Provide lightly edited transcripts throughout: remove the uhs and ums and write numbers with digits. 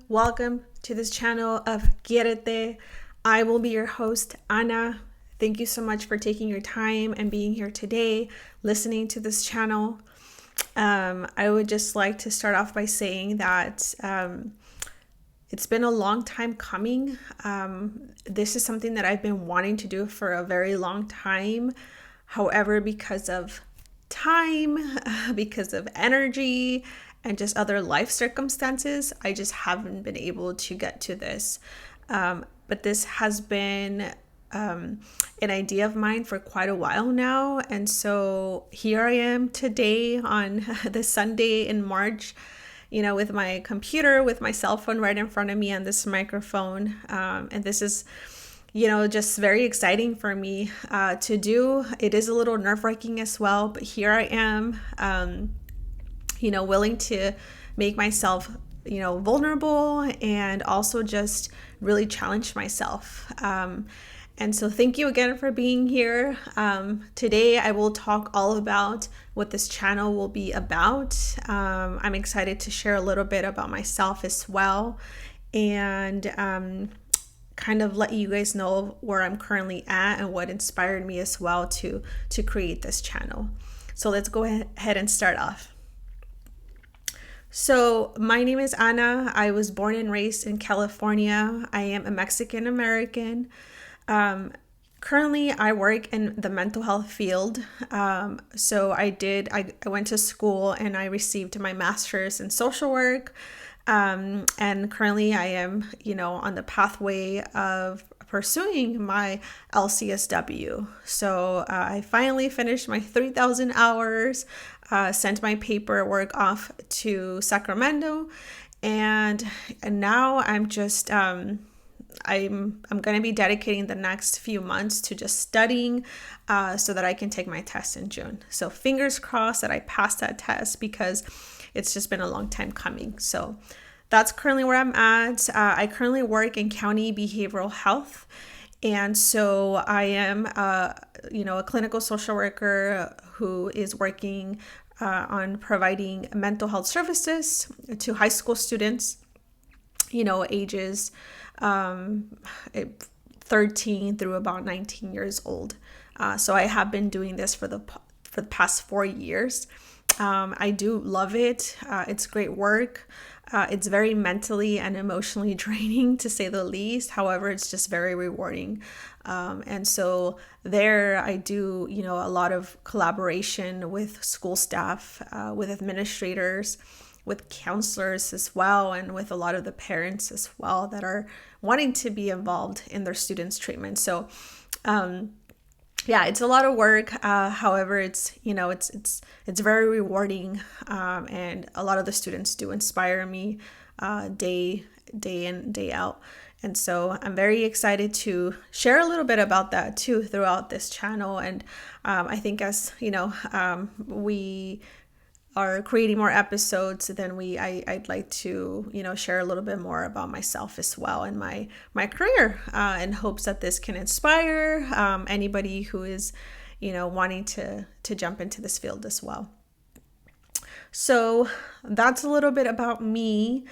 Welcome to this channel of QuiereTe. I will be your host, Ana. Thank you so much for taking your time and being here today, listening to this channel. I would just like to start off by saying that it's been a long time coming. This is something that I've been wanting to do for a very long time. However, because of time, because of energy, and just other life circumstances, I just haven't been able to get to this. But this has been an idea of mine for quite a while now. And so here I am today on this Sunday in March, with my computer, with my cell phone right in front of me and this microphone. And this is, just very exciting for me to do. It is a little nerve-wracking as well, but here I am, willing to make myself, vulnerable and also just really challenge myself. And so thank you again for being here. Today I will talk all about what this channel will be about. I'm excited to share a little bit about myself as well, and kind of let you guys know where I'm currently at and what inspired me as well to create this channel. So let's go ahead and start off. So my name is Ana. I was born and raised in California. I am a Mexican American. Currently, I work in the mental health field. So I went to school and I received my master's in social work. And currently I am, on the pathway of pursuing my LCSW. So I finally finished my 3,000 hours, sent my paperwork off to Sacramento, and now I'm just I'm going to be dedicating the next few months to just studying so that I can take my test in June. So fingers crossed that I pass that test, because it's just been a long time coming. So that's currently where I'm at. I currently work in county behavioral health. And so I am, a clinical social worker who is working on providing mental health services to high school students, ages 13 through about 19 years old. So I have been doing this for the past 4 years. I do love it. It's great work. It's very mentally and emotionally draining, to say the least. However, it's just very rewarding. And so there I do, a lot of collaboration with school staff, with administrators, with counselors as well, and with a lot of the parents as well that are wanting to be involved in their students' treatment. So, it's a lot of work. However, it's very rewarding, and a lot of the students do inspire me day in, day out. And so I'm very excited to share a little bit about that too throughout this channel. And I think as we are creating more episodes, then I'd like to share a little bit more about myself as well and my career, in hopes that this can inspire anybody who is wanting to jump into this field as well. So that's a little bit about me.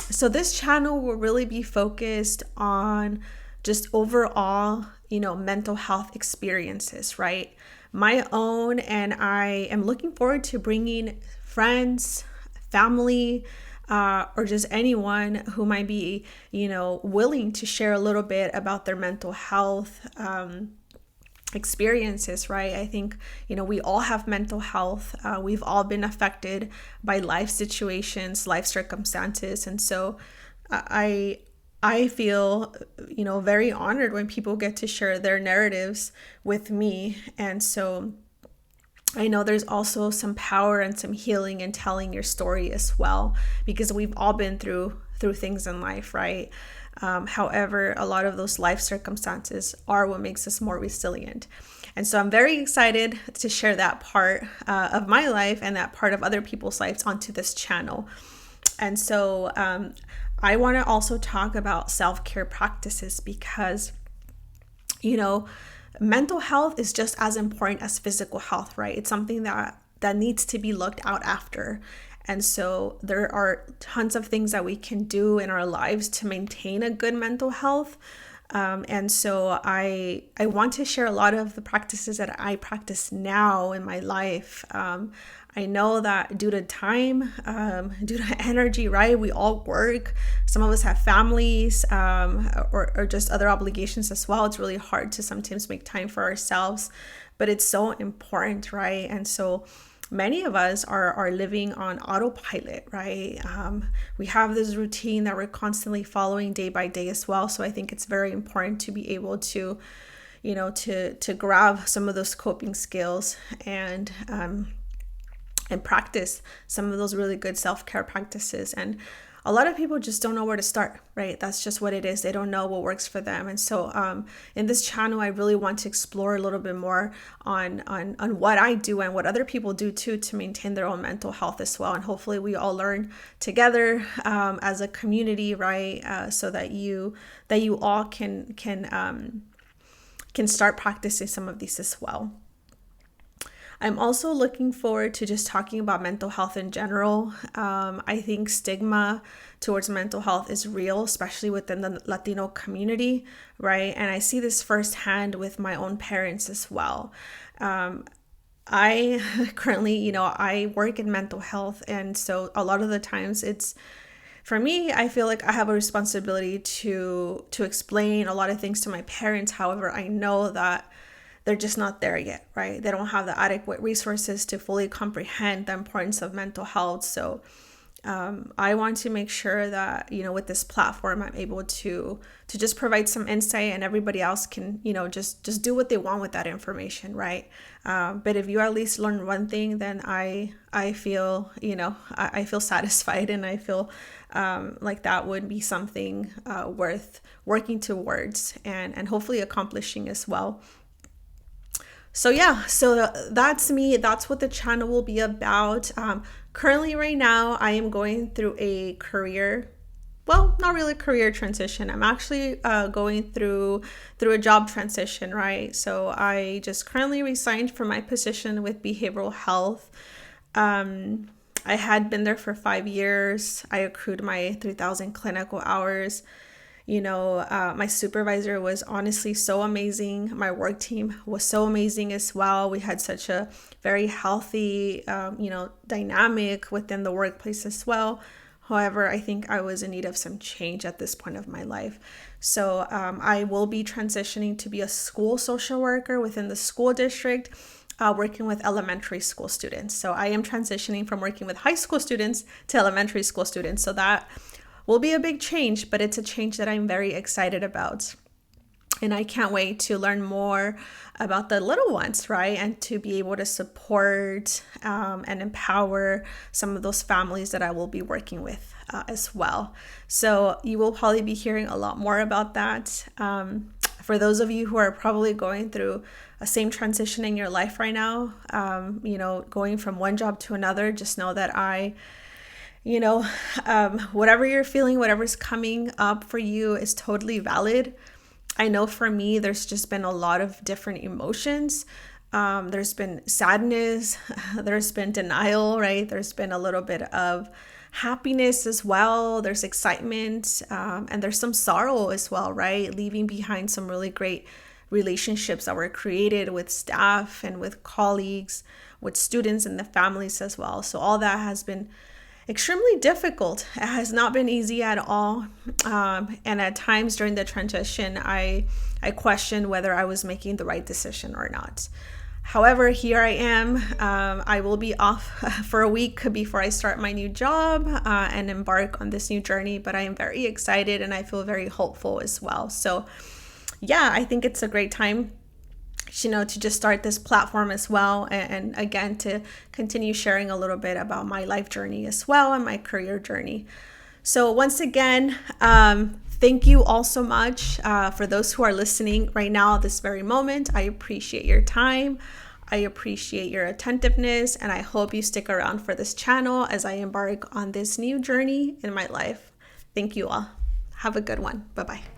So this channel will really be focused on just overall mental health experiences, right? My own, and I am looking forward to bringing friends, family, or just anyone who might be, willing to share a little bit about their mental health experiences, right? I think, we all have mental health. We've all been affected by life situations, life circumstances. And so I feel, very honored when people get to share their narratives with me. And so I know there's also some power and some healing in telling your story as well, because we've all been through things in life, right? However, a lot of those life circumstances are what makes us more resilient. And so I'm very excited to share that part of my life and that part of other people's lives onto this channel. And so I want to also talk about self-care practices, because, mental health is just as important as physical health, right? It's something that needs to be looked out after. And so there are tons of things that we can do in our lives to maintain a good mental health. And so I want to share a lot of the practices that I practice now in my life. I know that due to time, due to energy, right? We all work. Some of us have families, or just other obligations as well. It's really hard to sometimes make time for ourselves, but it's so important, right? And so many of us are living on autopilot, right? We have this routine that we're constantly following day by day as well. So I think it's very important to be able to, to grab some of those coping skills and practice some of those really good self-care practices. And a lot of people just don't know where to start, right? That's just what it is. They don't know what works for them. And so in this channel, I really want to explore a little bit more on what I do and what other people do too to maintain their own mental health as well. And hopefully we all learn together as a community, right? So that you all can start practicing some of these as well. I'm also looking forward to just talking about mental health in general. I think stigma towards mental health is real, especially within the Latino community, right? And I see this firsthand with my own parents as well. I currently, I work in mental health. And so a lot of the times for me, I feel like I have a responsibility to explain a lot of things to my parents. However, I know that they're just not there yet, right? They don't have the adequate resources to fully comprehend the importance of mental health. So I want to make sure that, with this platform, I'm able to just provide some insight, and everybody else can, just do what they want with that information, right? But if you at least learn one thing, then I feel, I feel satisfied, and I feel like that would be something worth working towards and hopefully accomplishing as well. So yeah, so that's me. That's what the channel will be about. Currently right now, I am going through a not really career transition. I'm actually going through a job transition, right? So I just currently resigned from my position with behavioral health. I had been there for 5 years. I accrued my 3,000 clinical hours. My supervisor was honestly so amazing. My work team was so amazing as well. We had such a very healthy, dynamic within the workplace as well. However, I think I was in need of some change at this point of my life. So I will be transitioning to be a school social worker within the school district, working with elementary school students. So I am transitioning from working with high school students to elementary school students. So that will be a big change, but it's a change that I'm very excited about. And I can't wait to learn more about the little ones, right? And to be able to support and empower some of those families that I will be working with as well. So you will probably be hearing a lot more about that. For those of you who are probably going through a same transition in your life right now, going from one job to another, just know that whatever you're feeling, whatever's coming up for you is totally valid. I know for me, there's just been a lot of different emotions. There's been sadness, there's been denial, right? There's been a little bit of happiness as well. There's excitement, and there's some sorrow as well, right? Leaving behind some really great relationships that were created with staff and with colleagues, with students and the families as well. So all that has been extremely difficult. It has not been easy at all. And at times during the transition, I questioned whether I was making the right decision or not. However, here I am. I will be off for a week before I start my new job and embark on this new journey, but I am very excited and I feel very hopeful as well. So yeah, I think it's a great time to just start this platform as well, and again to continue sharing a little bit about my life journey as well and my career journey. So once again, thank you all so much for those who are listening right now at this very moment. I appreciate your time. I appreciate your attentiveness, and I hope you stick around for this channel as I embark on this new journey in my life. Thank you all. Have a good one. Bye-bye.